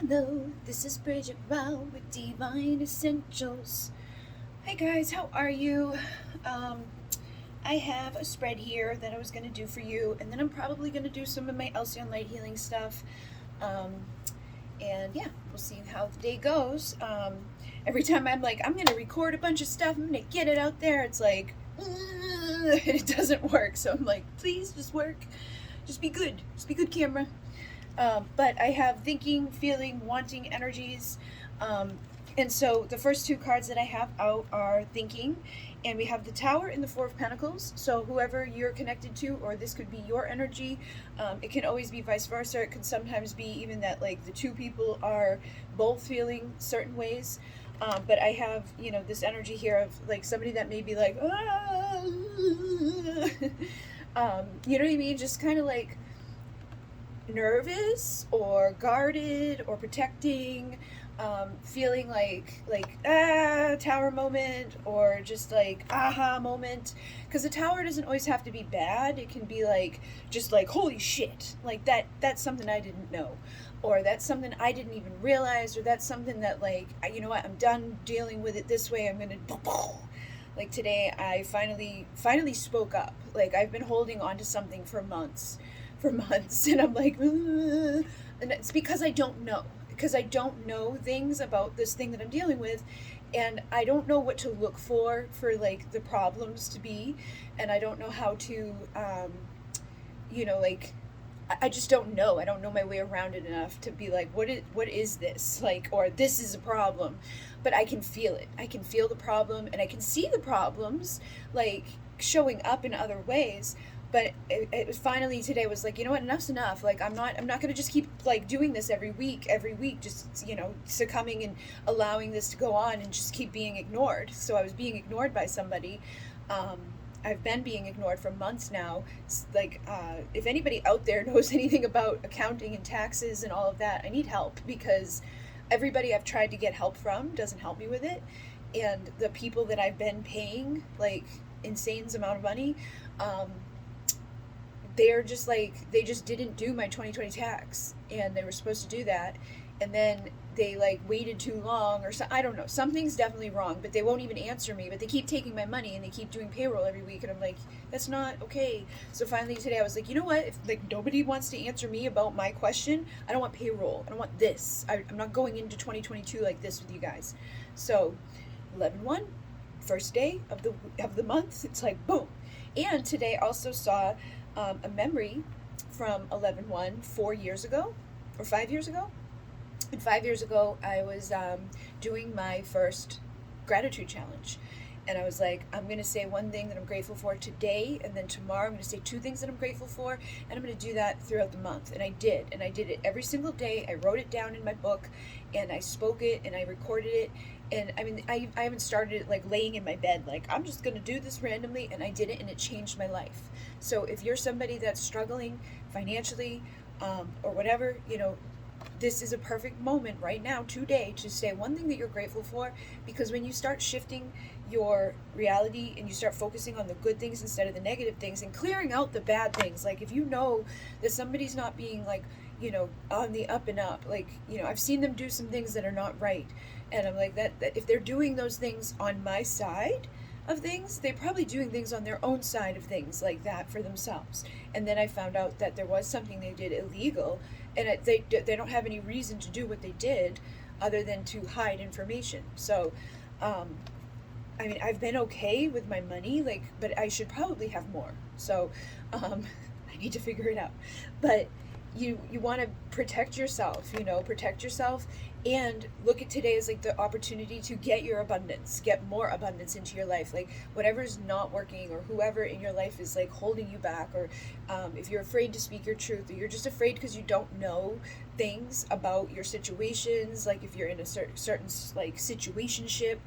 Hello, this is Bridget with Divine Essentials. Hi guys, how are you? Um, I have a spread here that I was going to do for you, and then I'm probably going to do some of my ALCYONE light healing stuff. Um, and yeah, we'll see how the day goes. Every time I'm like, I'm going to record a bunch of stuff, I'm going to get it out there, it's like, it doesn't work. So I'm like, please just work. Just be good. Just be good, camera. But I have thinking, feeling, wanting energies. Um, and so the first two cards that I have out are thinking, and we have the Tower and the Four of Pentacles. So whoever you're connected to, or this could be your energy, it can always be vice versa. It can sometimes be even that like the two people are both feeling certain ways. But I have, this energy here of like somebody that may be like, ah! You know what I mean? Just kind of like nervous or guarded or protecting, feeling like tower moment, or just like aha moment, because the tower doesn't always have to be bad. It can be like just like holy shit, like that's something I didn't know, or that's something I didn't even realize, or that's something that like you know what, I'm done dealing with it this way, I'm gonna like today I finally spoke up. Like I've been holding on to something for months and I'm like, ugh. And it's because I don't know, things about this thing that I'm dealing with, and I don't know what to look for like the problems to be, and I don't know how to like I just don't know. I don't know my way around it enough to be like, what is this? Like, or this is a problem. But I can feel it. I can feel the problem, and I can see the problems like showing up in other ways. But it was finally today was like, you know what, enough's enough. Like I'm not gonna just keep like doing this every week, just succumbing and allowing this to go on and just keep being ignored. So I was being ignored by somebody. Um, I've been being ignored for months now. Like, if anybody out there knows anything about accounting and taxes and all of that, I need help, because everybody I've tried to get help from doesn't help me with it. And the people that I've been paying, like, insane amount of money, um, they're just like, they just didn't do my 2020 tax, and they were supposed to do that, and then they like waited too long, or so, I don't know, something's definitely wrong, but they won't even answer me, but they keep taking my money and they keep doing payroll every week, and I'm like, that's not okay. So finally today I was like, you know what, if like nobody wants to answer me about my question, I don't want payroll, I don't want this. I'm not going into 2022 like this with you guys. So 11/1, first day of the month, it's like boom. And today also saw a memory from 11/1 4 years ago, or 5 years ago. And 5 years ago, I was doing my first gratitude challenge. And I was like, I'm going to say one thing that I'm grateful for today, and then tomorrow I'm going to say two things that I'm grateful for, and I'm going to do that throughout the month. And I did. And I did it every single day. I wrote it down in my book, and I spoke it, and I recorded it. And I mean, I haven't started it like laying in my bed, like, I'm just going to do this randomly, and I did it, and it changed my life. So if you're somebody that's struggling financially, or whatever, this is a perfect moment right now, today, to say one thing that you're grateful for, because when you start shifting your reality and you start focusing on the good things instead of the negative things, and clearing out the bad things, like if you know that somebody's not being like, on the up and up, like, I've seen them do some things that are not right, and I'm like, that if they're doing those things on my side of things, they're probably doing things on their own side of things like that for themselves. And then I found out that there was something they did illegal, and they don't have any reason to do what they did other than to hide information. So I mean, I've been okay with my money, like, but I should probably have more. So I need to figure it out. But you want to protect yourself, protect yourself, and look at today as like the opportunity to get your abundance, get more abundance into your life. Like whatever's not working, or whoever in your life is like holding you back, or if you're afraid to speak your truth, or you're just afraid because you don't know things about your situations, like if you're in a certain like situationship,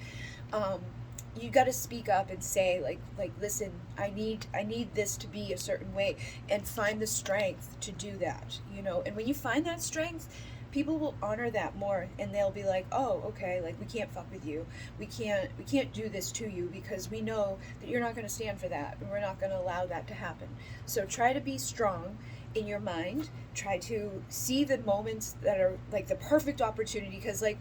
you got to speak up and say like listen, I need this to be a certain way, and find the strength to do that, and when you find that strength, people will honor that more, and they'll be like, oh, okay, like we can't fuck with you, we can't do this to you, because we know that you're not going to stand for that, and we're not going to allow that to happen. So try to be strong, in your mind. Try to see the moments that are like the perfect opportunity, because like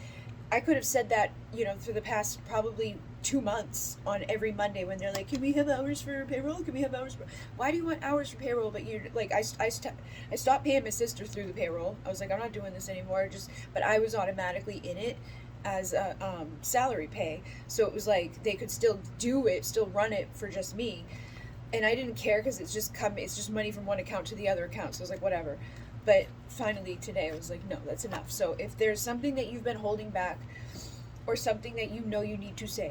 I could have said that, you know, for the past probably 2 months on every Monday when they're like, can we have hours for payroll? Can we have hours for... Why do you want hours for payroll? But you're like, I stopped paying my sister through the payroll. I was like, I'm not doing this anymore. But I was automatically in it as a salary pay. So it was like they could still do it, still run it for just me. And I didn't care because it's just money from one account to the other account. So I was like, whatever. But finally today I was like, no, that's enough. So if there's something that you've been holding back, or something that you know you need to say,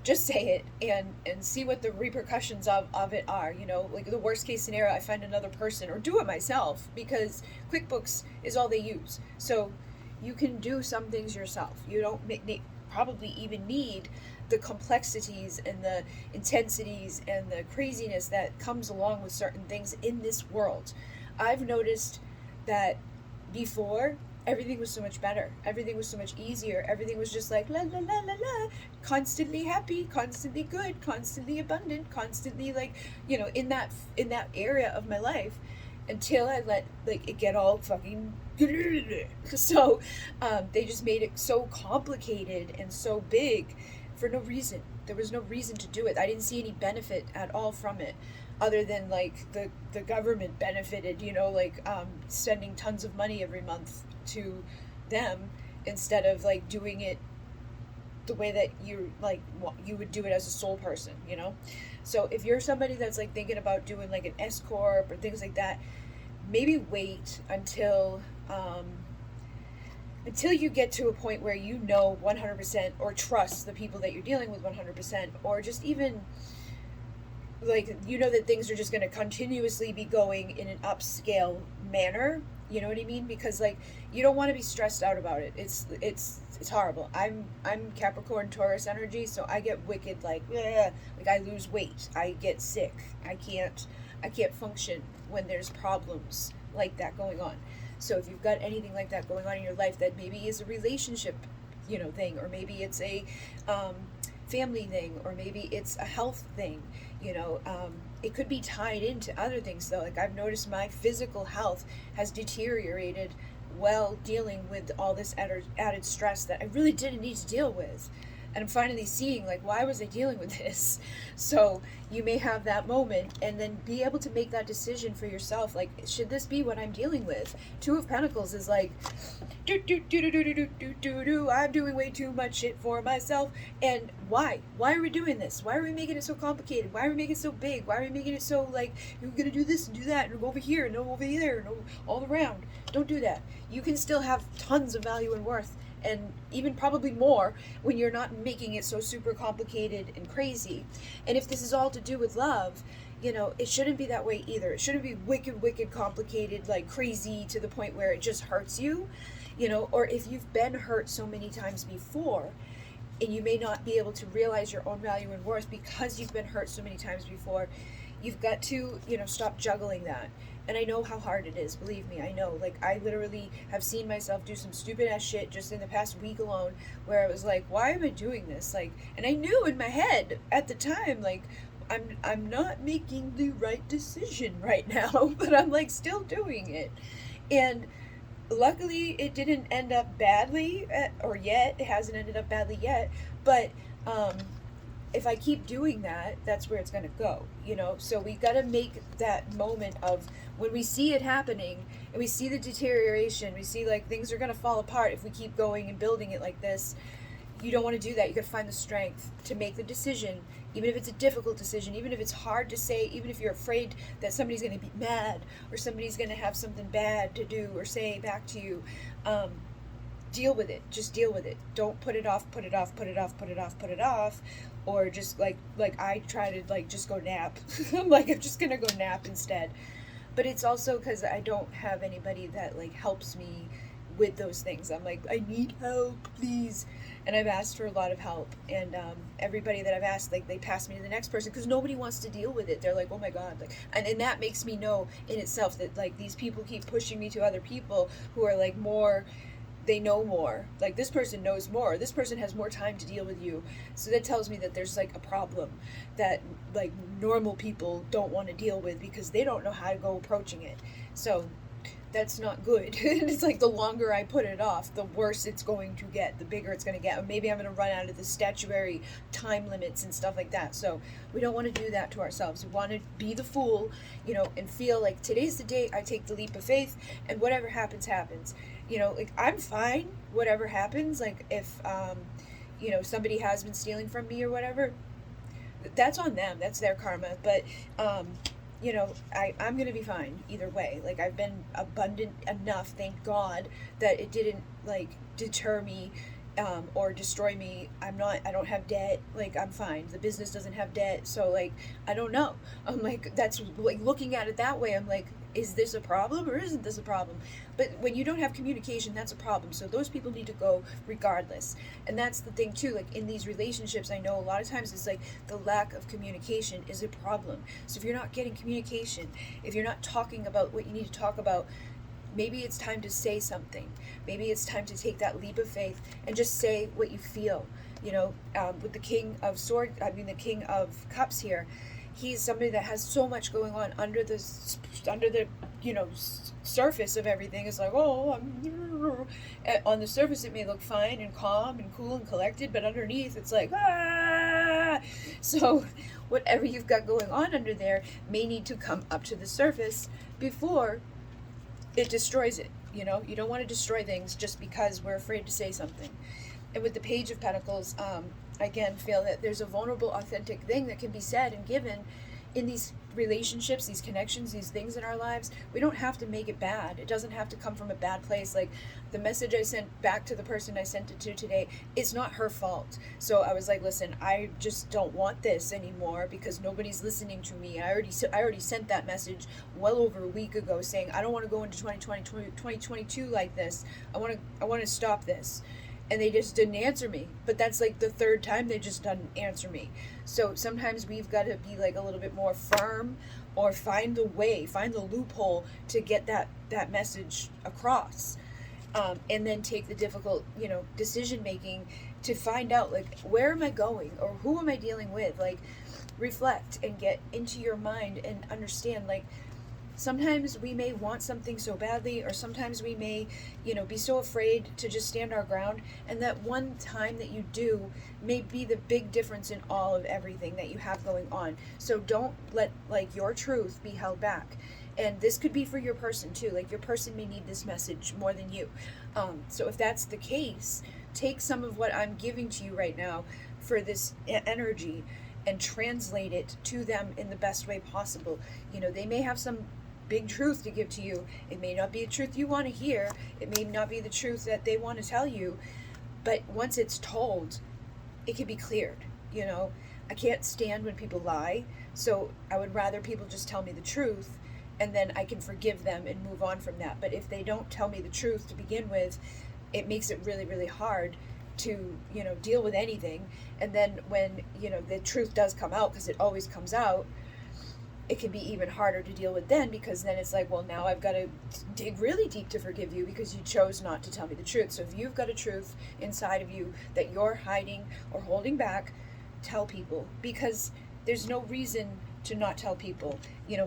just say it and see what the repercussions of it are. You know, like the worst case scenario, I find another person or do it myself, because QuickBooks is all they use. So you can do some things yourself. You don't probably even need the complexities and the intensities and the craziness that comes along with certain things in this world. I've noticed that before, everything was so much better. Everything was so much easier. Everything was just like la la la la la, constantly happy, constantly good, constantly abundant, constantly like, you know, in that area of my life, until I let like it get all fucking so they just made it so complicated and so big for no reason. There was no reason to do it. I didn't see any benefit at all from it, other than like the government benefited, you know, like sending tons of money every month to them, instead of like doing it the way that you like you would do it as a sole person, you know. So if you're somebody that's like thinking about doing like an S corp or things like that, maybe wait until you get to a point where you know 100% or trust the people that you're dealing with 100%, or just even like, you know, that things are just going to continuously be going in an upscale manner. You know what I mean? Because like, you don't want to be stressed out about it. It's horrible. I'm Capricorn Taurus energy, so I get wicked like, bleh, like I lose weight, I get sick, I can't function when there's problems like that going on. So if you've got anything like that going on in your life, that maybe is a relationship, you know, thing, or maybe it's a family thing, or maybe it's a health thing, you know, it could be tied into other things though. Like I've noticed my physical health has deteriorated while dealing with all this added stress that I really didn't need to deal with. And I'm finally seeing like, why was I dealing with this? So you may have that moment and then be able to make that decision for yourself. Like, should this be what I'm dealing with? Two of Pentacles is like, I'm doing way too much shit for myself. And why? Why are we doing this? Why are we making it so complicated? Why are we making it so big? Why are we making it so like, you're going to do this and do that and go over here and over there and all around? Don't do that. You can still have tons of value and worth, and even probably more, when you're not making it so super complicated and crazy. And if this is all to do with love, you know, it shouldn't be that way either. It shouldn't be wicked complicated, like crazy to the point where it just hurts you, you know. Or if you've been hurt so many times before, and you may not be able to realize your own value and worth because you've been hurt so many times before, you've got to, you know, stop juggling that. And I know how hard it is, believe me, I know. Like, I literally have seen myself do some stupid ass shit just in the past week alone, where I was like, why am I doing this? Like, and I knew in my head at the time, like, I'm not making the right decision right now, but I'm like still doing it. And luckily it didn't end up badly, it hasn't ended up badly yet, but if I keep doing that, that's where it's going to go, you know. So we got to make that moment of when we see it happening and we see the deterioration, we see like things are going to fall apart if we keep going and building it like this. You don't want to do that. You got to find the strength to make the decision, even if it's a difficult decision, even if it's hard to say, even if you're afraid that somebody's going to be mad or somebody's going to have something bad to do or say back to you. Deal with it. Just deal with it. Don't put it off, or just like I try to like just go nap. I'm like, I'm just gonna go nap instead. But it's also because I don't have anybody that like helps me with those things. I'm like, I need help, please. And I've asked for a lot of help, and everybody that I've asked, like, they pass me to the next person because nobody wants to deal with it. They're like, oh my god, like, and that makes me know in itself that like these people keep pushing me to other people who are like more, they know more, like this person knows more, this person has more time to deal with you. So that tells me that there's like a problem that like normal people don't want to deal with because they don't know how to go approaching it. So that's not good. It's like the longer I put it off, the worse it's going to get, the bigger it's going to get. Or maybe I'm going to run out of the statutory time limits and stuff like that. So we don't want to do that to ourselves. We want to be the fool, and feel like today's the day I take the leap of faith, and whatever happens, happens. Like, I'm fine, whatever happens. Like, if, somebody has been stealing from me or whatever, that's on them. That's their karma. But, I'm going to be fine either way. Like, I've been abundant enough, thank God, that it didn't, like, deter me or destroy me. I don't have debt. Like, I'm fine. The business doesn't have debt. So, like, I don't know. I'm like, that's, like, looking at it that way, I'm like, is this a problem or isn't this a problem? But when you don't have communication, that's a problem. So those people need to go regardless. And that's the thing too, like in these relationships, I know a lot of times it's like the lack of communication is a problem. So if you're not getting communication, if you're not talking about what you need to talk about, maybe it's time to say something. Maybe it's time to take that leap of faith and just say what you feel. With the King of Cups here, he's somebody that has so much going on under the surface of everything. It's like, on the surface it may look fine and calm and cool and collected, but underneath it's like, ah. So whatever you've got going on under there may need to come up to the surface before it destroys it. You don't want to destroy things just because we're afraid to say something. And with the Page of Pentacles, I again feel that there's a vulnerable, authentic thing that can be said and given in these relationships, these connections, these things in our lives. We don't have to make it bad. It doesn't have to come from a bad place. Like the message I sent back to the person I sent it to today, it's not her fault. So I was like, listen, I just don't want this anymore because nobody's listening to me. I already sent that message well over a week ago saying I don't want to go into 2022 like this. I want to stop this. And they just didn't answer me. But that's like the third time they just didn't answer me. So sometimes we've got to be like a little bit more firm, or find the loophole to get that message across. And then take the difficult, decision making to find out, like, where am I going or who am I dealing with? Like, reflect and get into your mind and understand, like, sometimes we may want something so badly, or sometimes we may, be so afraid to just stand our ground. And that one time that you do may be the big difference in all of everything that you have going on. So don't let, like, your truth be held back. And this could be for your person too. Like, your person may need this message more than you. So if that's the case, take some of what I'm giving to you right now for this energy and translate it to them in the best way possible. They may have some big truth to give to you. It may not be the truth you want to hear. It may not be the truth that they want to tell you. But once it's told, it can be cleared. I can't stand when people lie. So I would rather people just tell me the truth, and then I can forgive them and move on from that. But if they don't tell me the truth to begin with, it makes it really, really hard to, deal with anything. And then when, the truth does come out, because it always comes out, it can be even harder to deal with then, because then it's like, well, now I've got to dig really deep to forgive you because you chose not to tell me the truth. So if you've got a truth inside of you that you're hiding or holding back, tell people, because there's no reason to not tell people.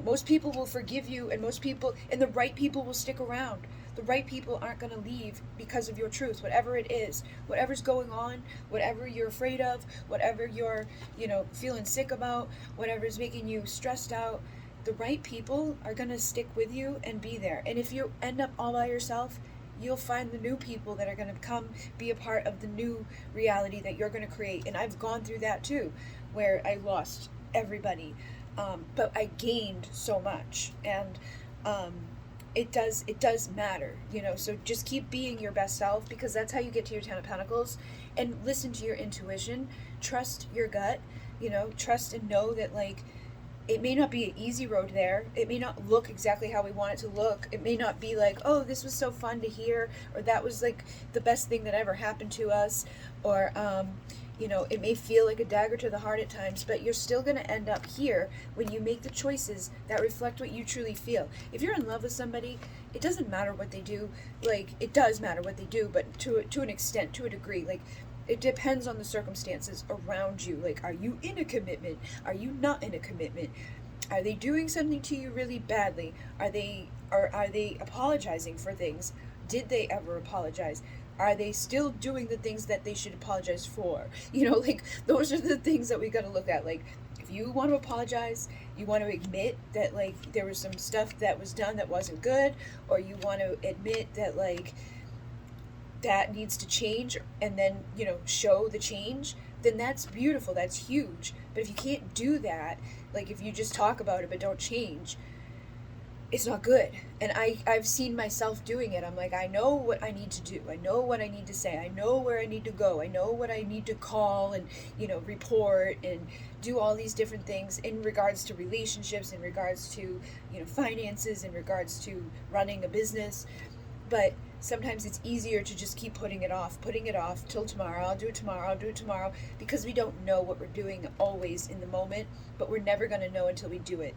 Most people will forgive you, and the right people will stick around. The right people aren't going to leave because of your truth, whatever it is, whatever's going on, whatever you're afraid of, whatever you're, feeling sick about, whatever's making you stressed out. The right people are going to stick with you and be there. And if you end up all by yourself, you'll find the new people that are going to come be a part of the new reality that you're going to create. And I've gone through that too, where I lost everybody, but I gained so much. And it does matter, so just keep being your best self, because that's how you get to your 10 of Pentacles. And listen to your intuition, trust your gut, trust and know that, like, it may not be an easy road there. It may not look exactly how we want it to look. It may not be like, oh, this was so fun to hear, or that was like the best thing that ever happened to us, or it may feel like a dagger to the heart at times, but you're still going to end up here when you make the choices that reflect what you truly feel. If you're in love with somebody, it doesn't matter what they do. Like, it does matter what they do, but to an extent, to a degree. Like, it depends on the circumstances around you. Like, are you in a commitment? Are you not in a commitment? Are they doing something to you really badly? Are they Or are they apologizing for things? Did they ever apologize? Are they still doing the things that they should apologize for? You know, like, those are the things that we got to look at. Like, if you want to apologize, you want to admit that, like, there was some stuff that was done that wasn't good, or you want to admit that, like, that needs to change, and then, you know, show the change, then that's beautiful, that's huge. But if you can't do that, like, if you just talk about it but don't change, it's not good. And I've seen myself doing it. I'm like, I know what I need to do. I know what I need to say. I know where I need to go. I know what I need to call and, you know, report and do all these different things in regards to relationships, in regards to, you know, finances, in regards to running a business. But sometimes it's easier to just keep putting it off till tomorrow. I'll do it tomorrow, because we don't know what we're doing always in the moment, but we're never going to know until we do it.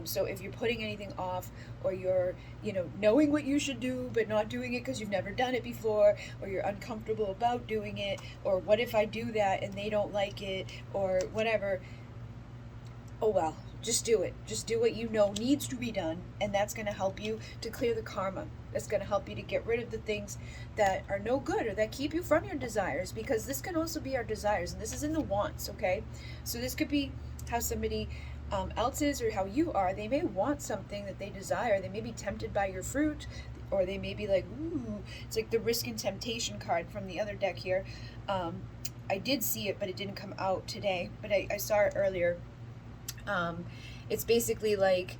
So if you're putting anything off, or you're, you know, knowing what you should do but not doing it because you've never done it before, or you're uncomfortable about doing it, or what if I do that and they don't like it, or whatever, oh well, just do it. Just do what you know needs to be done, and that's going to help you to clear the karma. That's going to help you to get rid of the things that are no good, or that keep you from your desires, because this can also be our desires, and this is in the wants, okay? So this could be how somebody else is, or how you are. They may want something that they desire. They may be tempted by your fruit, or they may be like, ooh, it's like the risk and temptation card from the other deck here. I did see it, but it didn't come out today, but I saw it earlier. It's basically like,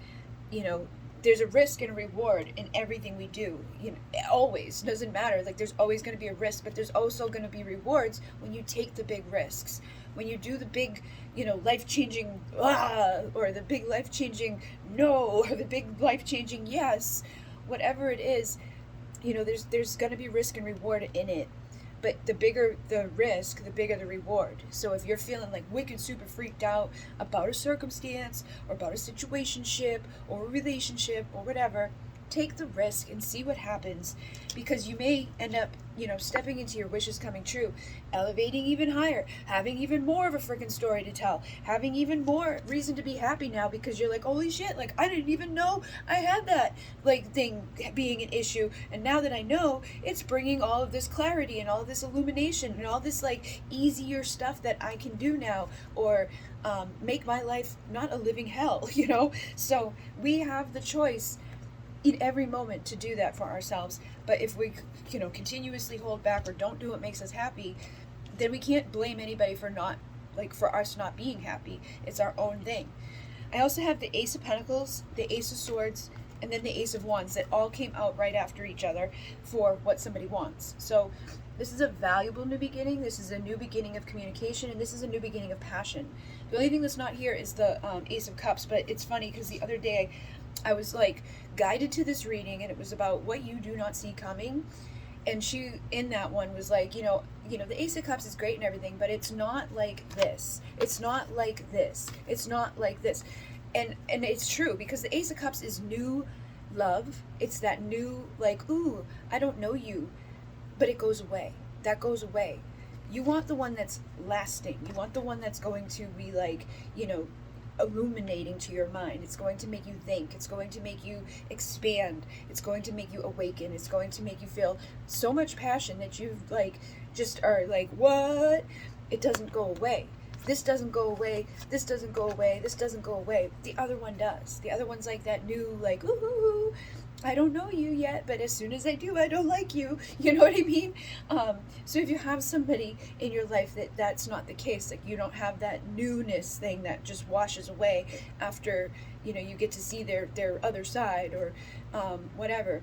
you know, there's a risk and a reward in everything we do. You know, it always doesn't matter. Like, there's always going to be a risk, but there's also going to be rewards when you take the big risks. When you do the big, you know, life-changing or the big life-changing no, or the big life-changing yes, whatever it is, you know, there's going to be risk and reward in it. But the bigger the risk, the bigger the reward. So if you're feeling like wicked super freaked out about a circumstance, or about a situationship, or a relationship, or whatever, take the risk and see what happens, because you may end up, you know, stepping into your wishes coming true, elevating even higher, having even more of a freaking story to tell, having even more reason to be happy now, because you're like, holy shit, like, I didn't even know I had that, like, thing being an issue, and now that I know, it's bringing all of this clarity and all of this illumination and all this, like, easier stuff that I can do now, or make my life not a living hell, you know? So we have the choice in every moment to do that for ourselves. But if we, you know, continuously hold back or don't do what makes us happy, then we can't blame anybody for not, like, for us not being happy. It's our own thing. I also have the Ace of Pentacles, the Ace of Swords, and then the Ace of Wands that all came out right after each other for what somebody wants. So this is a valuable new beginning. This is a new beginning of communication, and this is a new beginning of passion. The only thing that's not here is the Ace of Cups, but it's funny because the other day I was, like, guided to this reading, and it was about what you do not see coming. And she, in that one, was like, you know, the Ace of Cups is great and everything, but it's not like this. It's not like this. It's not like this. And it's true, because the Ace of Cups is new love. It's that new, like, ooh, I don't know you, but it goes away. That goes away. You want the one that's lasting. You want the one that's going to be, like, you know, illuminating to your mind. It's going to make you think. It's going to make you expand. It's going to make you awaken. It's going to make you feel so much passion that you, like, just are like, what? It doesn't go away. This doesn't go away. This doesn't go away. This doesn't go away. The other one does. The other one's like that new, like, ooh, I don't know you yet, but as soon as I do, I don't like you. You know what I mean? So if you have somebody in your life that's not the case, like, you don't have that newness thing that just washes away after, you know, you get to see their other side, or whatever,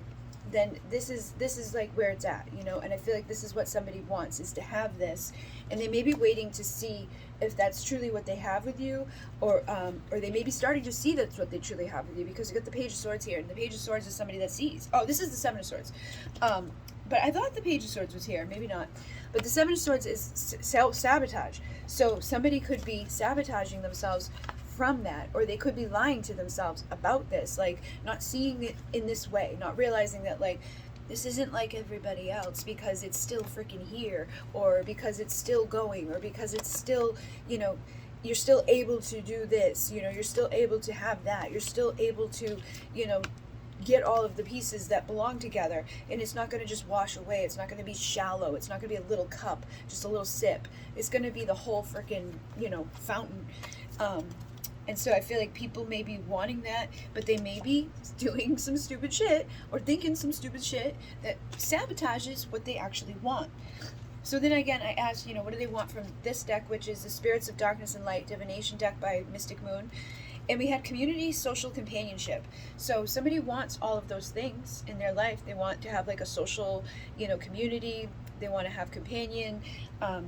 then this is like where it's at, you know. And I feel like this is what somebody wants, is to have this, and they may be waiting to see if that's truly what they have with you, or they may be starting to see that's what they truly have with you, because you got the Page of Swords here, and the Page of Swords is somebody that sees. Oh, this is the Seven of Swords. But I thought the Page of Swords was here, maybe not. But the Seven of Swords is self-sabotage. So somebody could be sabotaging themselves from that, or they could be lying to themselves about this, like, not seeing it in this way, not realizing that, like, this isn't like everybody else because it's still freaking here, or because it's still going, or because it's still, you know, you're still able to do this, you know, you're still able to have that, you're still able to, you know, get all of the pieces that belong together, and it's not going to just wash away. It's not going to be shallow. It's not going to be a little cup, just a little sip. It's going to be the whole freaking, fountain. And so I feel like people may be wanting that, but they may be doing some stupid shit or thinking some stupid shit that sabotages what they actually want. So then again, I asked, what do they want from this deck, which is the Spirits of Darkness and Light Divination deck by Mystic Moon. And we had community, social companionship. So somebody wants all of those things in their life. They want to have like a social, community. They want to have companion.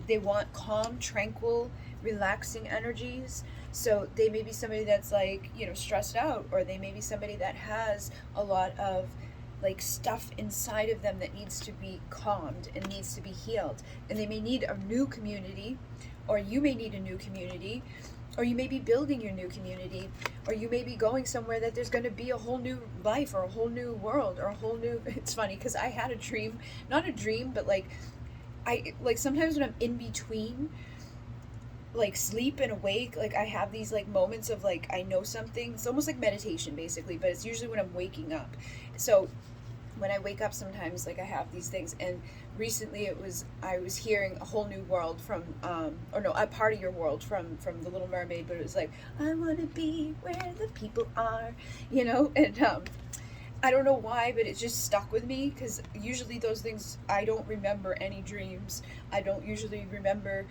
They want calm, tranquil, relaxing energies. So they may be somebody that's like, stressed out, or they may be somebody that has a lot of like stuff inside of them that needs to be calmed and needs to be healed. And they may need a new community, or you may need a new community, or you may be building your new community, or you may be going somewhere that there's going to be a whole new life or a whole new world or a whole new, it's funny because I had a dream, not a dream, but like sometimes when I'm in between like sleep and awake, like I have these like moments of like I know something. It's almost like meditation basically, but it's usually when I'm waking up. So when I wake up sometimes, like I have these things, and recently I was hearing a whole new world from a part of your world from The Little Mermaid, but it was like, I want to be where the people are, and I don't know why, but it just stuck with me, because usually those things, I don't remember any dreams. I don't usually remember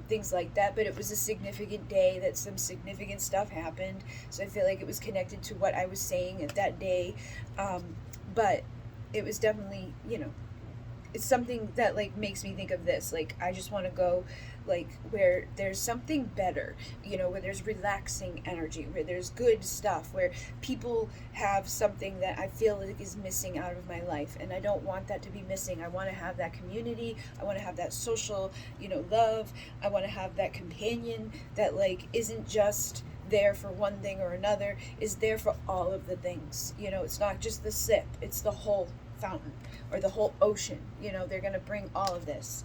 things like that, but it was a significant day that some significant stuff happened, so I feel like it was connected to what I was saying at that day, but it was definitely, it's something that like makes me think of this. Like I just want to go like where there's something better, where there's relaxing energy, where there's good stuff, where people have something that I feel like is missing out of my life, and I don't want that to be missing. I want to have that community. I want to have that social, love. I want to have that companion that like isn't just there for one thing or another, is there for all of the things. It's not just the sip, it's the whole fountain or the whole ocean. They're going to bring all of this.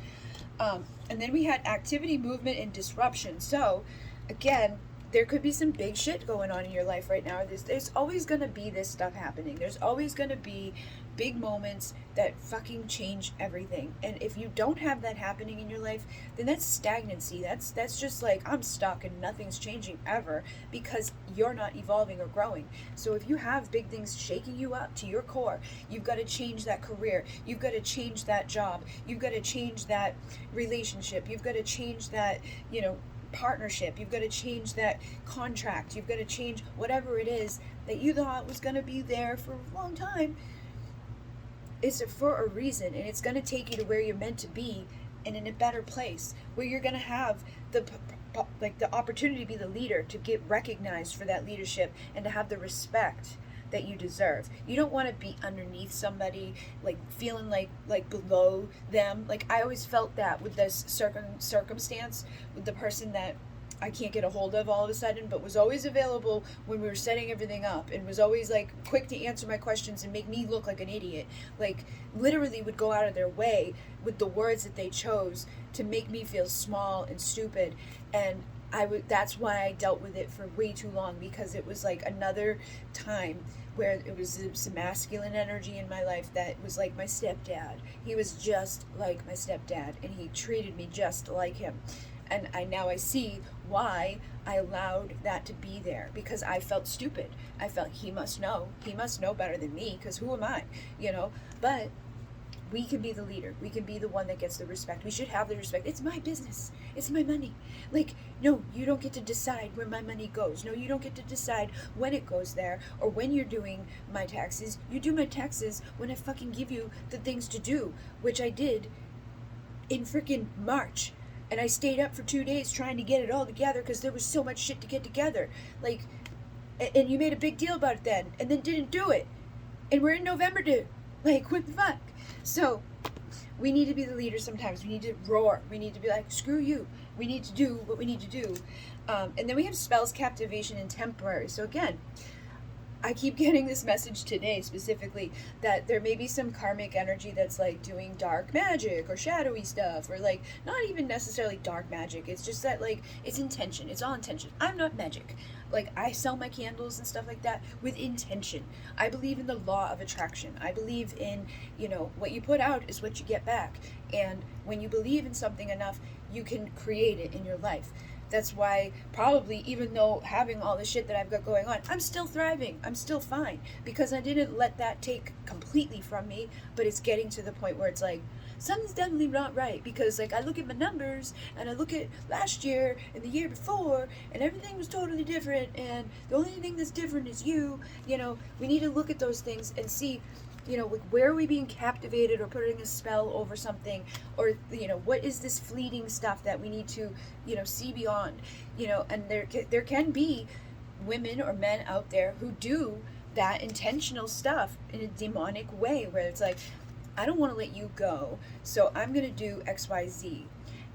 And then we had activity, movement, and disruption. So again, there could be some big shit going on in your life right now. There's always going to be this stuff happening. There's always going to be big moments that fucking change everything. And if you don't have that happening in your life, then that's stagnancy. That's just like, I'm stuck and nothing's changing ever, because you're not evolving or growing. So if you have big things shaking you up to your core, you've got to change that career. You've got to change that job. You've got to change that relationship. You've got to change that, partnership. You've got to change that contract. You've got to change whatever it is that you thought was going to be there for a long time. It's for a reason, and it's going to take you to where you're meant to be, and in a better place, where you're going to have the opportunity to be the leader, to get recognized for that leadership, and to have the respect that you deserve. You don't want to be underneath somebody, like feeling like below them. Like I always felt that with this circumstance with the person that I can't get a hold of all of a sudden, but was always available when we were setting everything up, and was always like quick to answer my questions and make me look like an idiot. Like literally would go out of their way with the words that they chose to make me feel small and stupid. And that's why I dealt with it for way too long, because it was like another time where it was some masculine energy in my life that was like my stepdad. He was just like my stepdad, and he treated me just like him. And now I see why I allowed that to be there, because I felt stupid. I felt he must know better than me, because who am I, But we can be the leader. We can be the one that gets the respect. We should have the respect. It's my business. It's my money. Like, no, you don't get to decide where my money goes. No, you don't get to decide when it goes there, or when you're doing my taxes. You do my taxes when I fucking give you the things to do, which I did in freaking March. And I stayed up for 2 days trying to get it all together, because there was so much shit to get together. Like, and you made a big deal about it then, and then didn't do it. And we're in November, dude. Like, what the fuck? So, we need to be the leader sometimes. We need to roar. We need to be like, screw you. We need to do what we need to do. And then we have spells, captivation, and temporary. So again, I keep getting this message today specifically that there may be some karmic energy that's like doing dark magic or shadowy stuff, or like not even necessarily dark magic. It's just that like it's intention. It's all intention. I'm not magic. Like I sell my candles and stuff like that with intention. I believe in the law of attraction. I believe in, what you put out is what you get back. And when you believe in something enough, you can create it in your life. That's why probably, even though having all the shit that I've got going on, I'm still thriving. I'm still fine because I didn't let that take completely from me. But it's getting to the point where it's like, something's definitely not right, because like I look at my numbers and I look at last year and the year before and everything was totally different, and the only thing that's different is you. We need to look at those things and see, like, where are we being captivated or putting a spell over something, or what is this fleeting stuff that we need to see beyond, and there can be women or men out there who do that intentional stuff in a demonic way, where it's like, I don't want to let you go, so I'm going to do XYZ.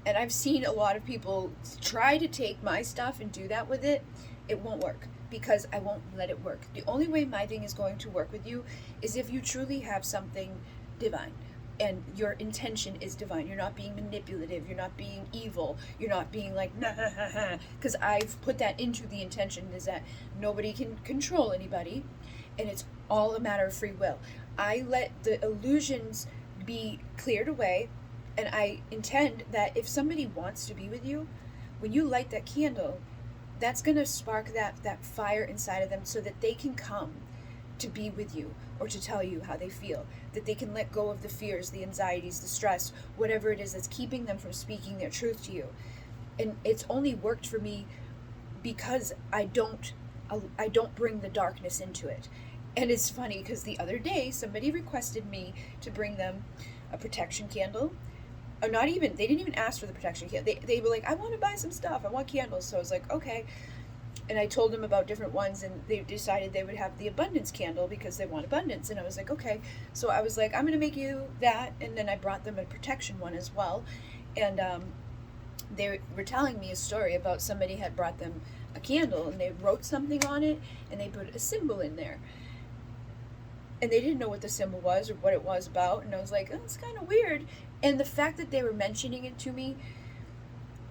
And I've seen a lot of people try to take my stuff and do that with it. It won't work, because I won't let it work. The only way my thing is going to work with you is if you truly have something divine and your intention is divine. You're not being manipulative. You're not being evil. You're not being like, nah, because I've put that into the intention, is that nobody can control anybody, and it's all a matter of free will. I let the illusions be cleared away, and I intend that if somebody wants to be with you, when you light that candle, that's going to spark that fire inside of them, so that they can come to be with you or to tell you how they feel, that they can let go of the fears, the anxieties, the stress, whatever it is that's keeping them from speaking their truth to you. And it's only worked for me because I don't bring the darkness into it. And it's funny because the other day somebody requested me to bring them a protection candle. Or they didn't even ask for the protection candle. They were like, I want to buy some stuff. I want candles. So I was like, okay. And I told them about different ones, and they decided they would have the abundance candle because they want abundance. And I was like, okay. So I was like, I'm going to make you that. And then I brought them a protection one as well. And they were telling me a story about somebody had brought them a candle, and they wrote something on it, and they put a symbol in there. And they didn't know what the symbol was or what it was about. And I was like, oh, it's kind of weird. And the fact that they were mentioning it to me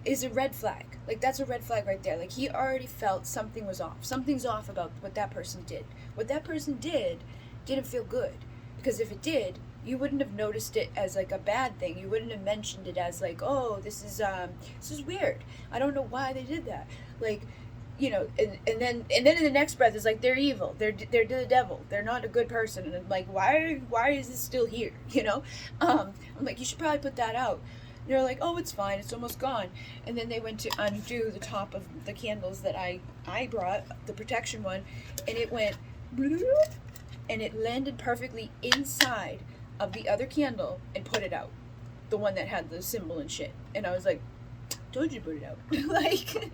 is a red flag. Like, that's a red flag right there. Like, he already felt something was off. Something's off about what that person did. What that person did didn't feel good. Because if it did, you wouldn't have noticed it as like a bad thing. You wouldn't have mentioned it as like, oh, this is weird. I don't know why they did that. Like, and then in the next breath is like, they're evil, they're the devil, they're not a good person. And I'm like, why is this still here? I'm like, you should probably put that out. And they're like, oh, it's fine, it's almost gone. And then they went to undo the top of the candles that I brought, the protection one, and it went bloop, and it landed perfectly inside of the other candle and put it out, the one that had the symbol and shit. And I was like, told you to put it out. Like,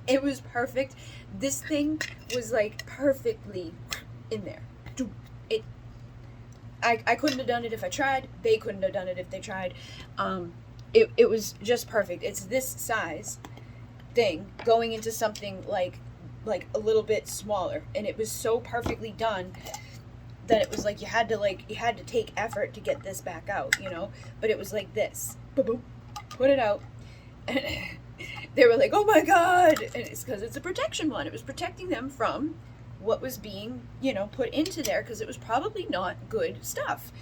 it was perfect. This thing was like perfectly in there. I couldn't have done it if I tried. They couldn't have done it if they tried. It was just perfect. It's this size thing going into something like a little bit smaller, and it was so perfectly done that it was like you had to take effort to get this back out, But it was like this. Boom, boom, put it out. And they were like, oh my God. And it's because it's a protection one. It was protecting them from what was being, put into there, because it was probably not good stuff.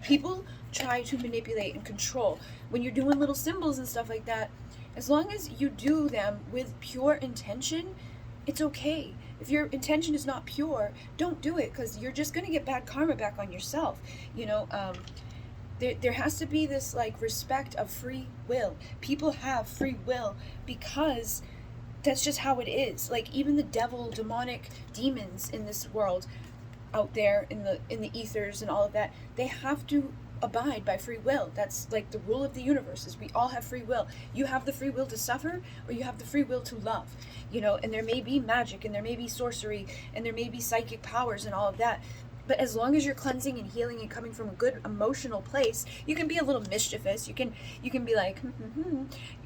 People try to manipulate and control. When you're doing little symbols and stuff like that, as long as you do them with pure intention, it's okay. If your intention is not pure, don't do it, because you're just going to get bad karma back on yourself. There has to be this like respect of free will. People have free will because that's just how it is. Like, even the devil, demonic demons in this world, out there in the ethers and all of that, they have to abide by free will. That's like the rule of the universe, is we all have free will. You have the free will to suffer, or you have the free will to love. And there may be magic, and there may be sorcery, and there may be psychic powers and all of that. But as long as you're cleansing and healing and coming from a good emotional place, you can be a little mischievous. You can be like,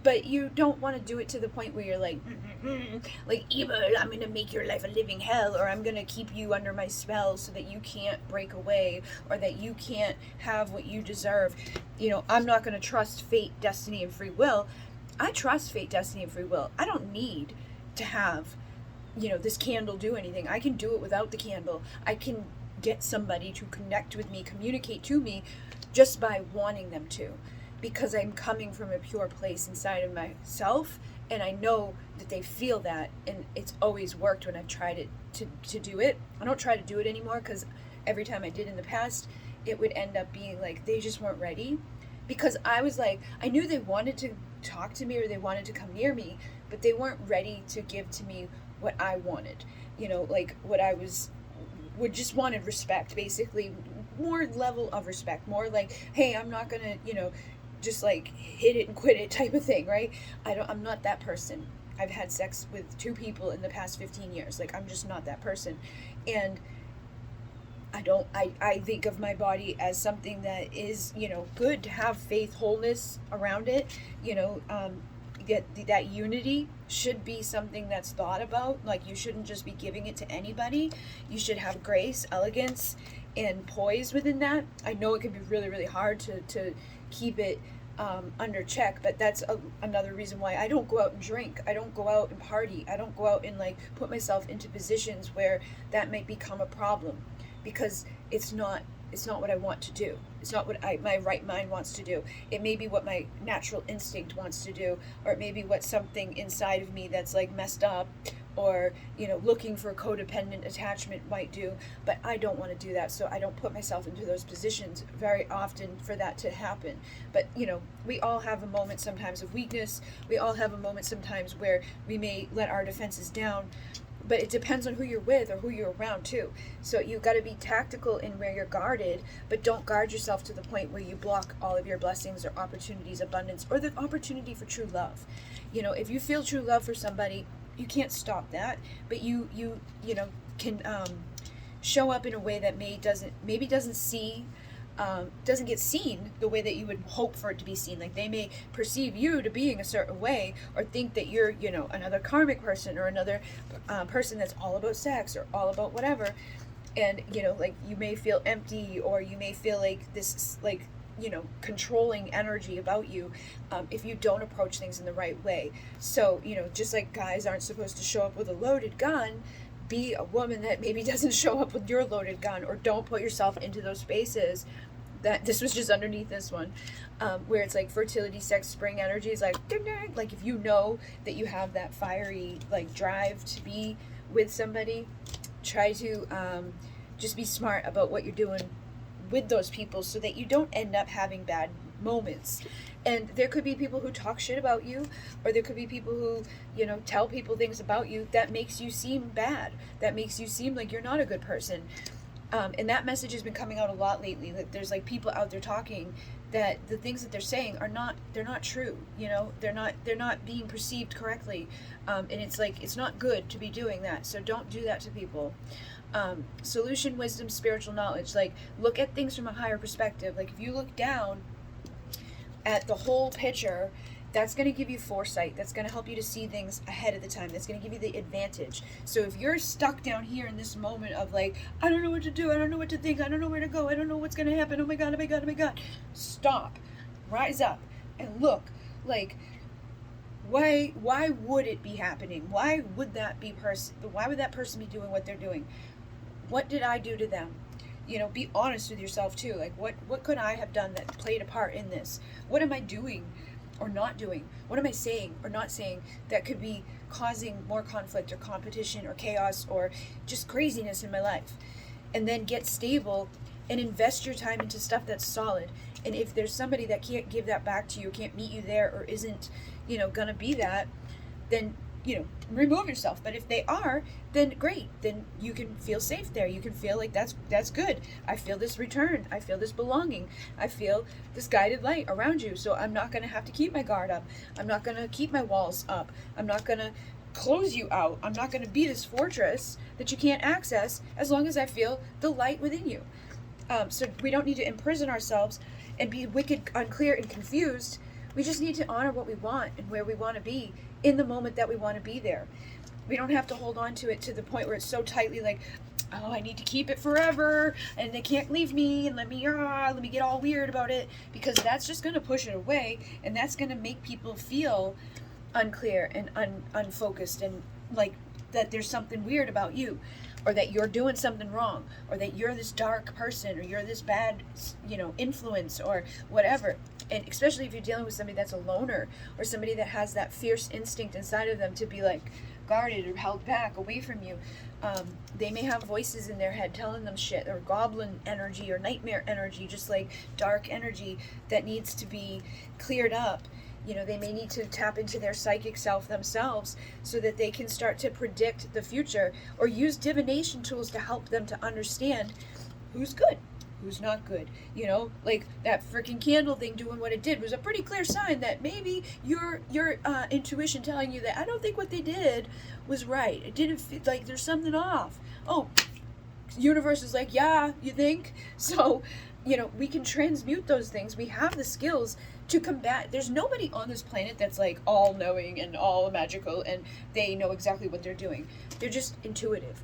but you don't want to do it to the point where you're like evil. I'm gonna make your life a living hell, or I'm gonna keep you under my spell so that you can't break away, or that you can't have what you deserve. I'm not gonna trust fate, destiny, and free will. I trust fate, destiny, and free will. I don't need to have, this candle do anything. I can do it without the candle. I can get somebody to connect with me, communicate to me, just by wanting them to, because I'm coming from a pure place inside of myself, and I know that they feel that, and it's always worked when I've tried it to do it. I don't try to do it anymore, because every time I did in the past, it would end up being like they just weren't ready, because I was like, I knew they wanted to talk to me or they wanted to come near me, but they weren't ready to give to me what I wanted, like what I would just wanted respect, basically, more level of respect, more like, hey, I'm not gonna, just like hit it and quit it type of thing, right? I'm not that person. I've had sex with 2 people in the past 15 years. Like, I'm just not that person. And I think of my body as something that is, good to have faith, wholeness around it, that unity should be something that's thought about. Like, you shouldn't just be giving it to anybody. You should have grace, elegance, and poise within that. I know it can be really, really hard to keep it under check, but that's another reason why I don't go out and drink. I don't go out and party. I don't go out and like put myself into positions where that might become a problem, because it's not what I want to do. It's not what my right mind wants to do. It may be what my natural instinct wants to do, or it may be what something inside of me that's like messed up, or looking for codependent attachment might do. But I don't want to do that, so I don't put myself into those positions very often for that to happen. But we all have a moment sometimes of weakness. We all have a moment sometimes where we may let our defenses down. But it depends on who you're with or who you're around too. So you've got to be tactical in where you're guarded, but don't guard yourself to the point where you block all of your blessings or opportunities, abundance, or the opportunity for true love. If you feel true love for somebody, you can't stop that, but you can show up in a way that doesn't get seen the way that you would hope for it to be seen. Like, they may perceive you to being a certain way, or think that you're another karmic person, or another person that's all about sex or all about whatever, and like, you may feel empty, or you may feel like this like controlling energy about you if you don't approach things in the right way. So just like guys aren't supposed to show up with a loaded gun, be a woman that maybe doesn't show up with your loaded gun, or don't put yourself into those spaces. That this was just underneath this one, where it's like fertility, sex, spring energy is like if you know that you have that fiery like drive to be with somebody, try to just be smart about what you're doing with those people, so that you don't end up having bad moments. And there could be people who talk shit about you, or there could be people who tell people things about you that makes you seem bad, that makes you seem like you're not a good person. And that message has been coming out a lot lately. That there's like people out there talking that the things that they're saying they're not true. They're not being perceived correctly. And it's like, it's not good to be doing that. So don't do that to people. Solution, wisdom, spiritual knowledge. Like, look at things from a higher perspective. Like, if you look down at the whole picture, that's going to give you foresight. That's going to help you to see things ahead of the time. That's going to give you the advantage. So if you're stuck down here in this moment of like, I don't know what to do, I don't know what to think, I don't know where to go, I don't know what's going to happen, oh my God, oh my God, oh my God. Stop. Rise up and look. Like, why would it be happening? Why would that person be doing what they're doing? What did I do to them? Be honest with yourself too. Like, what could I have done that played a part in this? What am I doing or not doing? What am I saying or not saying that could be causing more conflict or competition or chaos or just craziness in my life? And then get stable and invest your time into stuff that's solid. And if there's somebody that can't give that back to you, can't meet you there, or isn't, gonna be that, then remove yourself. But if they are, then great. Then you can feel safe there. You can feel like that's good. I feel this return. I feel this belonging. I feel this guided light around you. So I'm not going to have to keep my guard up. I'm not going to keep my walls up. I'm not going to close you out. I'm not going to be this fortress that you can't access as long as I feel the light within you. So we don't need to imprison ourselves and be wicked, unclear, and confused. We just need to honor what we want and where we want to be in the moment that we want to be there. We don't have to hold on to it to the point where it's so tightly like, oh, I need to keep it forever and they can't leave me and let me get all weird about it, because that's just going to push it away, and that's going to make people feel unclear and unfocused, and like that there's something weird about you, or that you're doing something wrong, or that you're this dark person, or you're this bad, influence, or whatever. And especially if you're dealing with somebody that's a loner, or somebody that has that fierce instinct inside of them to be like guarded or held back away from you. They may have voices in their head telling them shit, or goblin energy, or nightmare energy, just like dark energy that needs to be cleared up. They may need to tap into their psychic self themselves so that they can start to predict the future, or use divination tools to help them to understand who's good, who's not good. Like that freaking candle thing doing what it did was a pretty clear sign that maybe your intuition telling you that I don't think what they did was right. It didn't feel like there's something off. Oh, universe is like, yeah, you think? So, we can transmute those things. We have the skills to combat. There's nobody on this planet that's like all knowing and all magical and they know exactly what they're doing. They're just intuitive.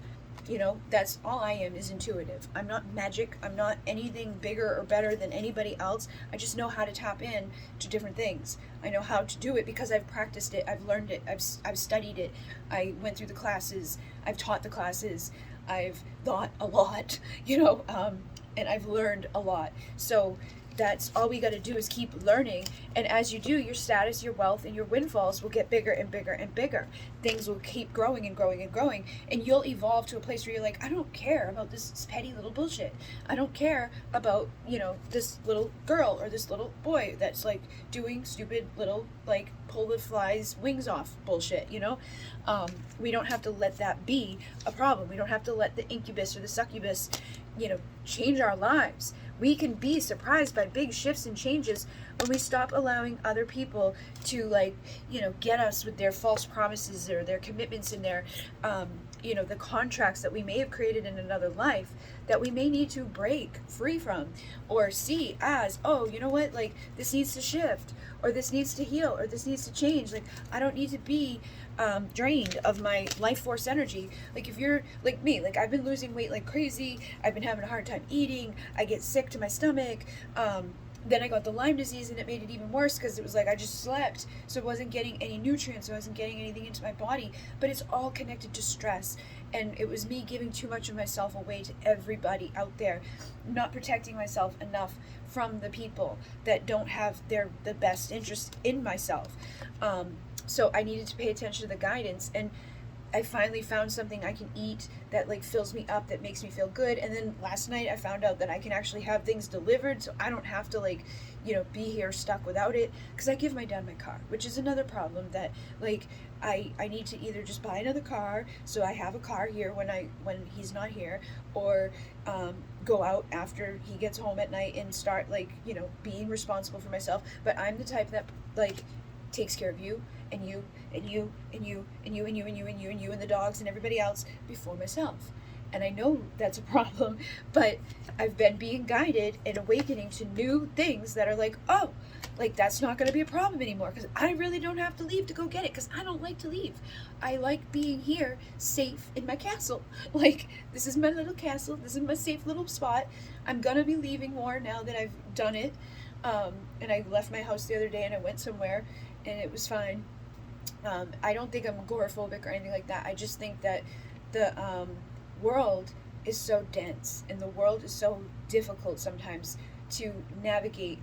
That's all I am, is intuitive. I'm not magic. I'm not anything bigger or better than anybody else. I just know how to tap in to different things. I know how to do it because I've practiced it. I've learned it. I've studied it. I went through the classes. I've taught the classes. I've thought a lot, and I've learned a lot. So that's all we got to do, is keep learning. And as you do, your status, your wealth, and your windfalls will get bigger and bigger and bigger. Things will keep growing and growing and growing. And you'll evolve to a place where you're like, I don't care about this petty little bullshit. I don't care about, this little girl or this little boy that's like doing stupid little, like, pull the fly's wings off bullshit, We don't have to let that be a problem. We don't have to let the incubus or the succubus, change our lives. We can be surprised by big shifts and changes when we stop allowing other people to, like, get us with their false promises or their commitments and their, the contracts that we may have created in another life that we may need to break free from, or see as, oh, you know what, like, this needs to shift, or this needs to heal, or this needs to change. Like, I don't need to be drained of my life force energy. Like, if you're like me, like, I've been losing weight like crazy. I've been having a hard time eating. I get sick to my stomach. Then I got the Lyme disease, and it made it even worse because it was like I just slept, so I wasn't getting any nutrients, so I wasn't getting anything into my body. But it's all connected to stress, and it was me giving too much of myself away to everybody out there, not protecting myself enough from the people that don't have the best interest in myself. So I needed to pay attention to the guidance, and I finally found something I can eat that, like, fills me up, that makes me feel good. And then last night I found out that I can actually have things delivered, so I don't have to, like, be here stuck without it, because I give my dad my car, which is another problem that, like, I need to either just buy another car so I have a car here when he's not here, or go out after he gets home at night and start, like, being responsible for myself. But I'm the type that, like, takes care of you and you and you and you and you and you and you and you and you and the dogs and everybody else before myself. And I know that's a problem, but I've been being guided and awakening to new things that are like, oh, like, that's not going to be a problem anymore, because I really don't have to leave to go get it, because I don't like to leave. I like being here safe in my castle. Like, this is my little castle. This is my safe little spot. I'm going to be leaving more now that I've done it. And I left my house the other day and I went somewhere and it was fine. I don't think I'm agoraphobic or anything like that. I just think that the world is so dense and the world is so difficult sometimes to navigate,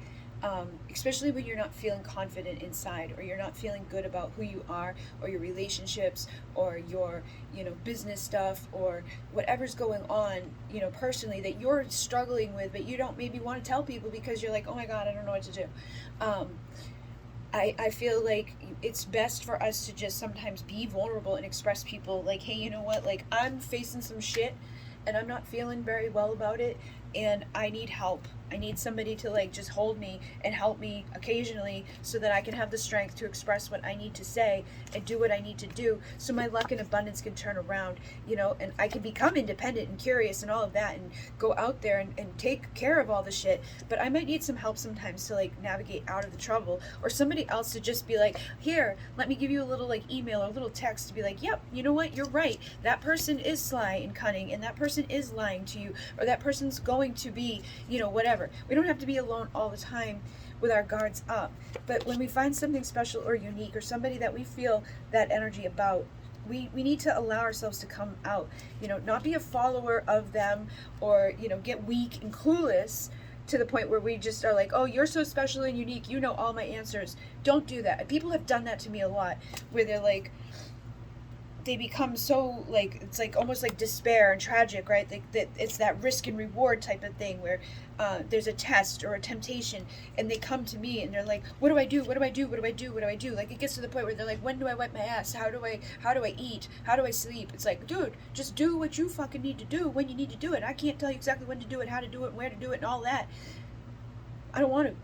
especially when you're not feeling confident inside, or you're not feeling good about who you are, or your relationships, or your, business stuff, or whatever's going on, personally, that you're struggling with, but you don't maybe want to tell people because you're like, oh my God, I don't know what to do. I feel like it's best for us to just sometimes be vulnerable and express people like, hey, you know what, like, I'm facing some shit and I'm not feeling very well about it, and I need help. I need somebody to like just hold me and help me occasionally so that I can have the strength to express what I need to say and do what I need to do so my luck and abundance can turn around, you know, and I can become independent and curious and all of that and go out there and take care of all the shit. But I might need some help sometimes to like navigate out of the trouble, or somebody else to just be like, here, let me give you a little like email or a little text to be like, yep, you know what, you're right. That person is sly and cunning, and that person is lying to you, or that person's going to be, you know, whatever. We don't have to be alone all the time with our guards up. But when we find something special or unique or somebody that we feel that energy about, we need to allow ourselves to come out, you know, not be a follower of them or, you know, get weak and clueless to the point where we just are like, oh, you're so special and unique, you know all my answers. Don't do that. People have done that to me a lot, where they're like, they become so like, it's like almost like despair and tragic, right? That it's that risk and reward type of thing where there's a test or a temptation, and they come to me and they're like, what do I do? What do I do? What do I do? What do I do? Like, it gets to the point where they're like, when do I wipe my ass? How do I eat? How do I sleep? It's like, dude, just do what you fucking need to do when you need to do it. I can't tell you exactly when to do it, how to do it, where to do it, and all that. I don't want to.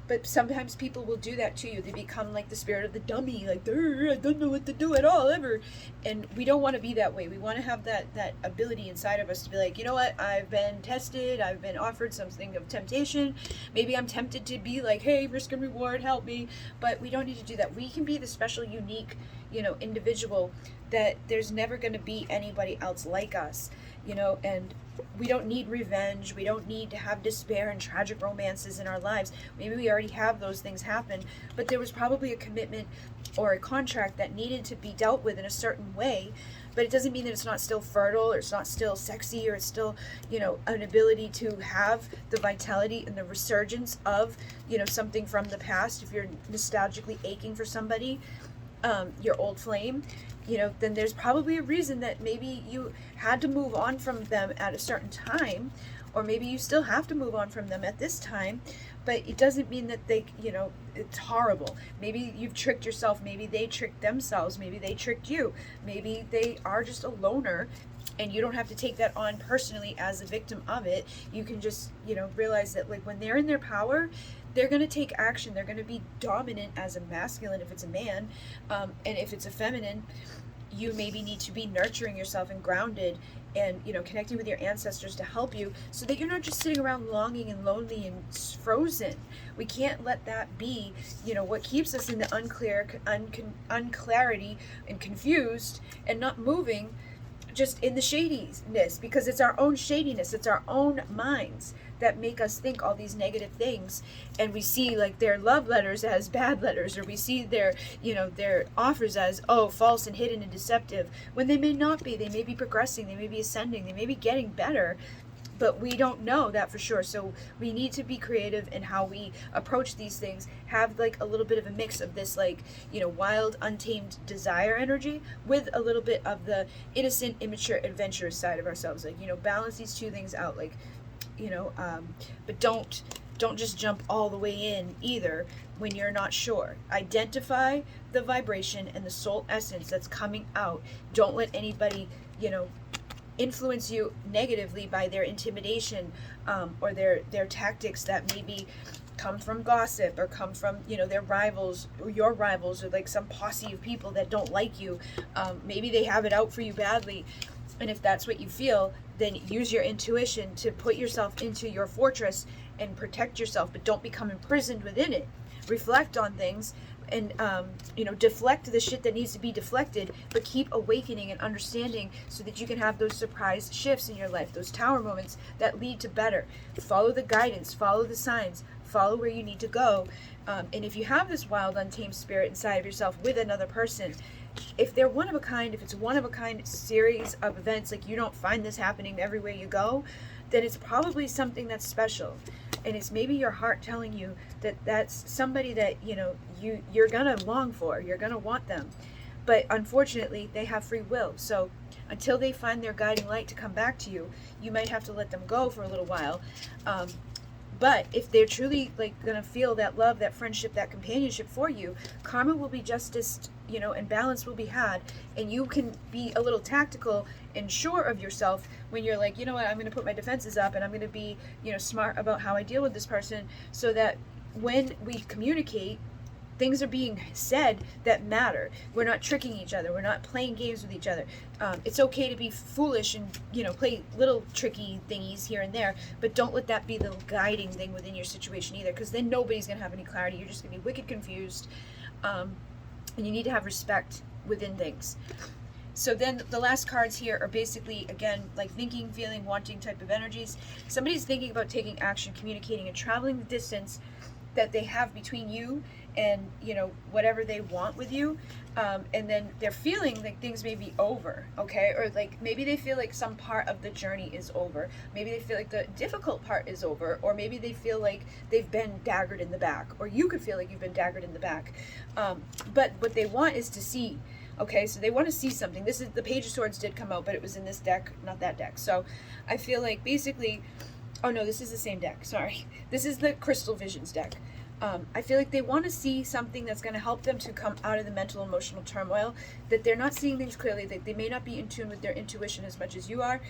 But sometimes people will do that to you. They become like the spirit of the dummy, like, I don't know what to do at all, ever. And we don't want to be that way. We want to have that ability inside of us to be like, you know what, I've been tested, I've been offered something of temptation. Maybe I'm tempted to be like, hey, risk and reward, help me. But we don't need to do that. We can be the special, unique, you know, individual that there's never going to be anybody else like us, you know, and we don't need revenge. We don't need to have despair and tragic romances in our lives. Maybe we already have those things happen, but there was probably a commitment or a contract that needed to be dealt with in a certain way. But it doesn't mean that it's not still fertile, or it's not still sexy, or it's still, you know, an ability to have the vitality and the resurgence of, you know, something from the past. If you're nostalgically aching for somebody, your old flame, you know, then there's probably a reason that maybe you had to move on from them at a certain time, or maybe you still have to move on from them at this time. But it doesn't mean that they, you know, it's horrible. Maybe you've tricked yourself. Maybe they tricked themselves. Maybe they tricked you. Maybe they are just a loner, and you don't have to take that on personally as a victim of it. You can just, you know, realize that like when they're in their power, they're going to take action. They're going to be dominant as a masculine if it's a man, and if it's a feminine, you maybe need to be nurturing yourself and grounded and, you know, connecting with your ancestors to help you so that you're not just sitting around longing and lonely and frozen. We can't let that be, you know, what keeps us in the unclarity and confused and not moving, just in the shadiness, because it's our own shadiness, it's our own minds that make us think all these negative things, and we see like their love letters as bad letters, or we see their, you know, their offers as, oh, false and hidden and deceptive, when they may not be. They may be progressing, they may be ascending, they may be getting better, but we don't know that for sure. So we need to be creative in how we approach these things, have like a little bit of a mix of this, like, you know, wild, untamed desire energy with a little bit of the innocent, immature, adventurous side of ourselves. Like, you know, balance these two things out, like, you know, but don't just jump all the way in either when you're not sure. Identify the vibration and the soul essence that's coming out. Don't let anybody, you know, influence you negatively by their intimidation, or their tactics that maybe come from gossip, or come from, you know, their rivals or your rivals, or like some posse of people that don't like you. Maybe they have it out for you badly, and if that's what you feel, then use your intuition to put yourself into your fortress and protect yourself, but don't become imprisoned within it. Reflect on things and, you know, deflect the shit that needs to be deflected, but keep awakening and understanding so that you can have those surprise shifts in your life, those tower moments that lead to better. Follow the guidance, follow the signs, follow where you need to go. And if you have this wild, untamed spirit inside of yourself with another person, if they're one of a kind, if it's one of a kind series of events, like you don't find this happening everywhere you go, then it's probably something that's special. And it's maybe your heart telling you that that's somebody that, you know, you're gonna long for, you're gonna want them. But unfortunately, they have free will. So until they find their guiding light to come back to you, you might have to let them go for a little while. But if they're truly like gonna feel that love, that friendship, that companionship for you, karma will be just as, you know, and balance will be had, and you can be a little tactical and sure of yourself when you're like, you know what, I'm gonna put my defenses up, and I'm gonna be, you know, smart about how I deal with this person, so that when we communicate, things are being said that matter. We're not tricking each other. We're not playing games with each other. It's okay to be foolish and, you know, play little tricky thingies here and there, but don't let that be the guiding thing within your situation either, because then nobody's going to have any clarity. You're just going to be wicked confused. And you need to have respect within things. So then the last cards here are basically, again, like thinking, feeling, wanting type of energies. Somebody's thinking about taking action, communicating, and traveling the distance that they have between you and, you know, whatever they want with you, and then they're feeling like things may be over, okay, or like maybe they feel like some part of the journey is over, maybe they feel like the difficult part is over, or maybe they feel like they've been daggered in the back, or you could feel like you've been daggered in the back, but what they want is to see. Okay, so they want to see something. This is the Page of Swords did come out, but it was in this deck, not that deck. So I feel like basically, oh no, this is the same deck, sorry. This is the Crystal Visions deck. I feel like they want to see something that's going to help them to come out of the mental, emotional turmoil, that they're not seeing things clearly, that they may not be in tune with their intuition as much as you are,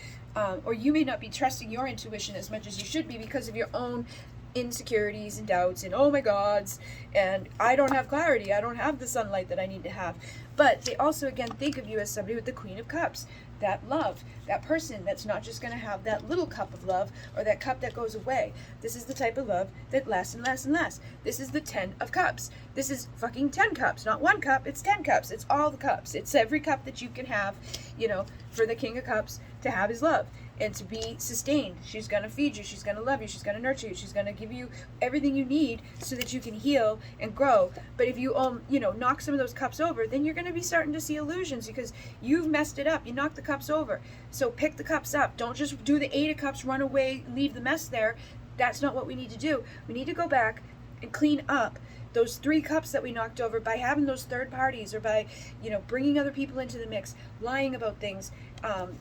or you may not be trusting your intuition as much as you should be because of your own insecurities and doubts and oh my gods, and I don't have clarity, I don't have the sunlight that I need to have. But they also again think of you as somebody with the Queen of Cups, that love, that person that's not just going to have that little cup of love or that cup that goes away. This is the type of love that lasts and lasts and lasts. This is the 10 of Cups. This is fucking 10 cups, not one cup, it's 10 cups. It's all the cups. It's every cup that you can have, you know, for the King of Cups to have his love and to be sustained. She's going to feed you, she's going to love you, she's going to nurture you, she's going to give you everything you need so that you can heal and grow. But if you you know, knock some of those cups over, then you're going to be starting to see illusions because you've messed it up. You knocked the cups over. So pick the cups up. Don't just do the 8 of Cups, run away, leave the mess there. That's not what we need to do. We need to go back and clean up those 3 cups that we knocked over by having those third parties, or by, you know, bringing other people into the mix, lying about things,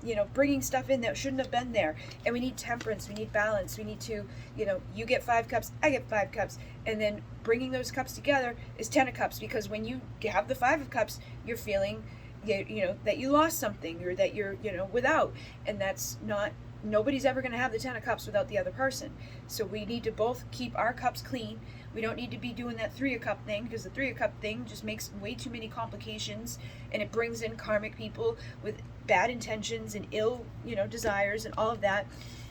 you know, bringing stuff in that shouldn't have been there. And we need temperance, we need balance, we need to, you know, you get 5 cups, I get 5 cups, and then bringing those cups together is 10 of Cups, because when you have the 5 of Cups, you're feeling, you know, that you lost something, or that you're, you know, without, and that's not, nobody's ever going to have the 10 of Cups without the other person. So we need to both keep our cups clean. We don't need to be doing that 3 of Cup thing, because the 3 of Cup thing just makes way too many complications, and it brings in karmic people with bad intentions and ill, you know, desires and all of that.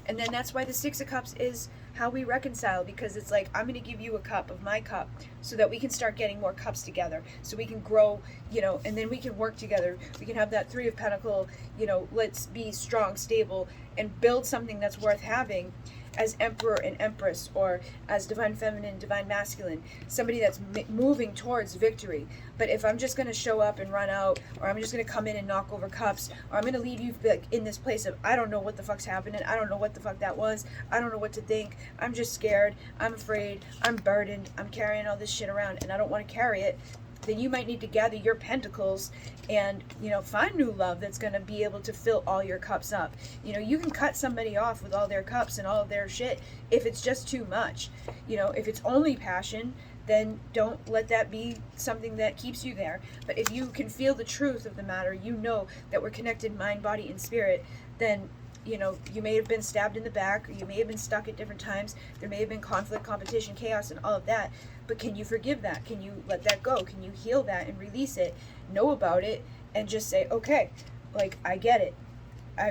And then that's why the 6 of Cups is how we reconcile, because it's like, I'm going to give you a cup of my cup so that we can start getting more cups together, so we can grow, you know, and then we can work together. We can have that 3 of Pentacle, you know, let's be strong, stable, and build something that's worth having as Emperor and Empress, or as Divine Feminine, Divine Masculine, somebody that's moving towards victory. But if I'm just going to show up and run out, or I'm just going to come in and knock over cups, or I'm going to leave you like in this place of, I don't know what the fuck's happening, I don't know what the fuck that was, I don't know what to think, I'm just scared, I'm afraid, I'm burdened, I'm carrying all this shit around and I don't want to carry it, then you might need to gather your pentacles and, you know, find new love that's going to be able to fill all your cups up. You know, you can cut somebody off with all their cups and all of their shit if it's just too much. You know, if it's only passion, then don't let that be something that keeps you there. But if you can feel the truth of the matter, you know that we're connected mind, body, and spirit, then, you know, you may have been stabbed in the back, or you may have been stuck at different times, there may have been conflict, competition, chaos, and all of that, but can you forgive that? Can you let that go? Can you heal that and release it, know about it, and just say, okay, like, I get it.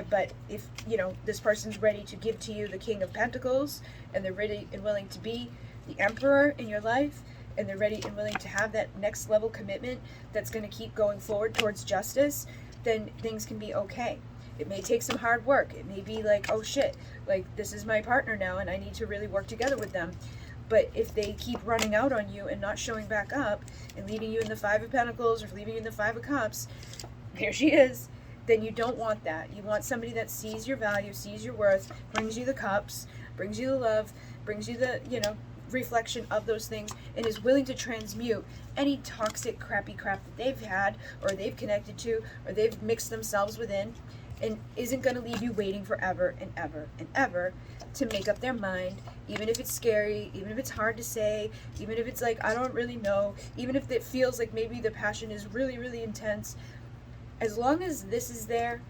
But if, you know, this person's ready to give to you the King of Pentacles, and they're ready and willing to be the Emperor in your life, and they're ready and willing to have that next level commitment that's going to keep going forward towards justice, then things can be okay. It may take some hard work. It may be like, oh shit, like, this is my partner now and I need to really work together with them. But if they keep running out on you and not showing back up and leaving you in the 5 of Pentacles or leaving you in the 5 of Cups, there she is, then you don't want that. You want somebody that sees your value, sees your worth, brings you the cups, brings you the love, brings you the, you know, reflection of those things, and is willing to transmute any toxic crappy crap that they've had, or they've connected to, or they've mixed themselves within, and isn't going to leave you waiting forever and ever and ever to make up their mind, even if it's scary, even if it's hard to say, even if it's like, I don't really know, even if it feels like maybe the passion is really, really intense. As long as this is there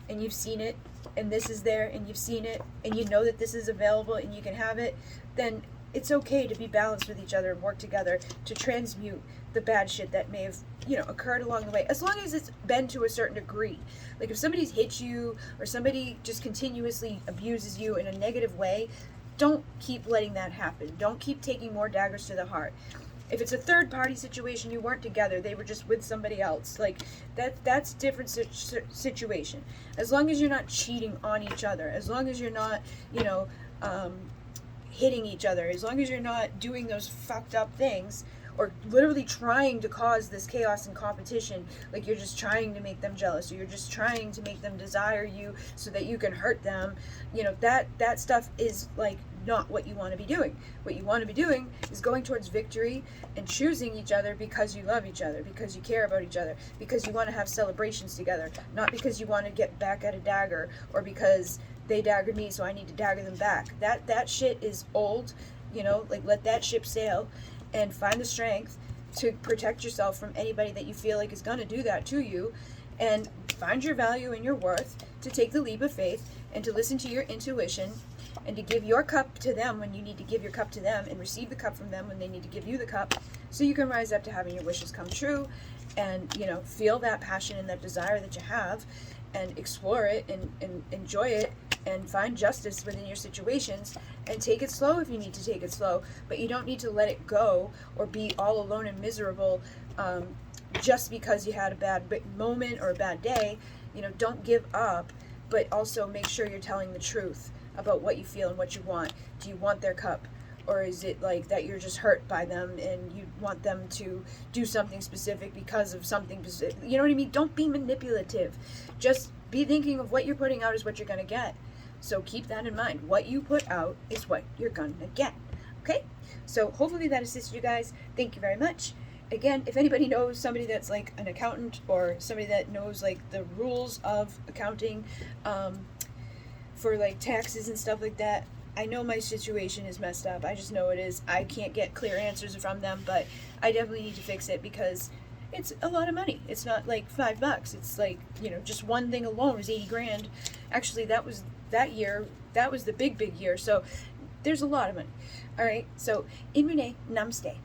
and you've seen it, and this is there and you've seen it, and you know that this is available and you can have it, then it's okay to be balanced with each other and work together to transmute the bad shit that may have, occurred along the way, as long as it's been to a certain degree. Like if somebody's hit you or somebody just continuously abuses you in a negative way, don't keep letting that happen. Don't keep taking more daggers to the heart. If it's a third party situation, you weren't together, they were just with somebody else, like that's a different situation. As long as you're not cheating on each other, as long as you're not, hitting each other, as long as you're not doing those fucked up things or literally trying to cause this chaos and competition, like you're just trying to make them jealous, or you're just trying to make them desire you so that you can hurt them, that stuff is like not what you want to be doing. What you want to be doing is going towards victory and choosing each other because you love each other, because you care about each other, because you want to have celebrations together, not because you want to get back at a dagger or because they daggered me so I need to dagger them back. That shit is old, like let that ship sail and find the strength to protect yourself from anybody that you feel like is going to do that to you, and find your value and your worth to take the leap of faith and to listen to your intuition and to give your cup to them when you need to give your cup to them, and receive the cup from them when they need to give you the cup, so you can rise up to having your wishes come true and, feel that passion and that desire that you have and explore it and enjoy it and find justice within your situations, and take it slow if you need to take it slow, but you don't need to let it go or be all alone and miserable just because you had a bad moment or a bad day. Don't give up, but also make sure you're telling the truth about what you feel and what you want. Do you want their cup? Or is it like that you're just hurt by them and you want them to do something specific because of something specific? You know what I mean? Don't be manipulative. Just be thinking of what you're putting out is what you're going to get. So keep that in mind. What you put out is what you're going to get. Okay? So hopefully that assists you guys. Thank you very much. Again, if anybody knows somebody that's like an accountant or somebody that knows like the rules of accounting for like taxes and stuff like that, I know my situation is messed up. I just know it is. I can't get clear answers from them, but I definitely need to fix it because it's a lot of money. It's not like $5. It's like, just one thing alone is 80 grand. Actually, that was the big year. So there's a lot of money. All right. So in MUNAY, namaste.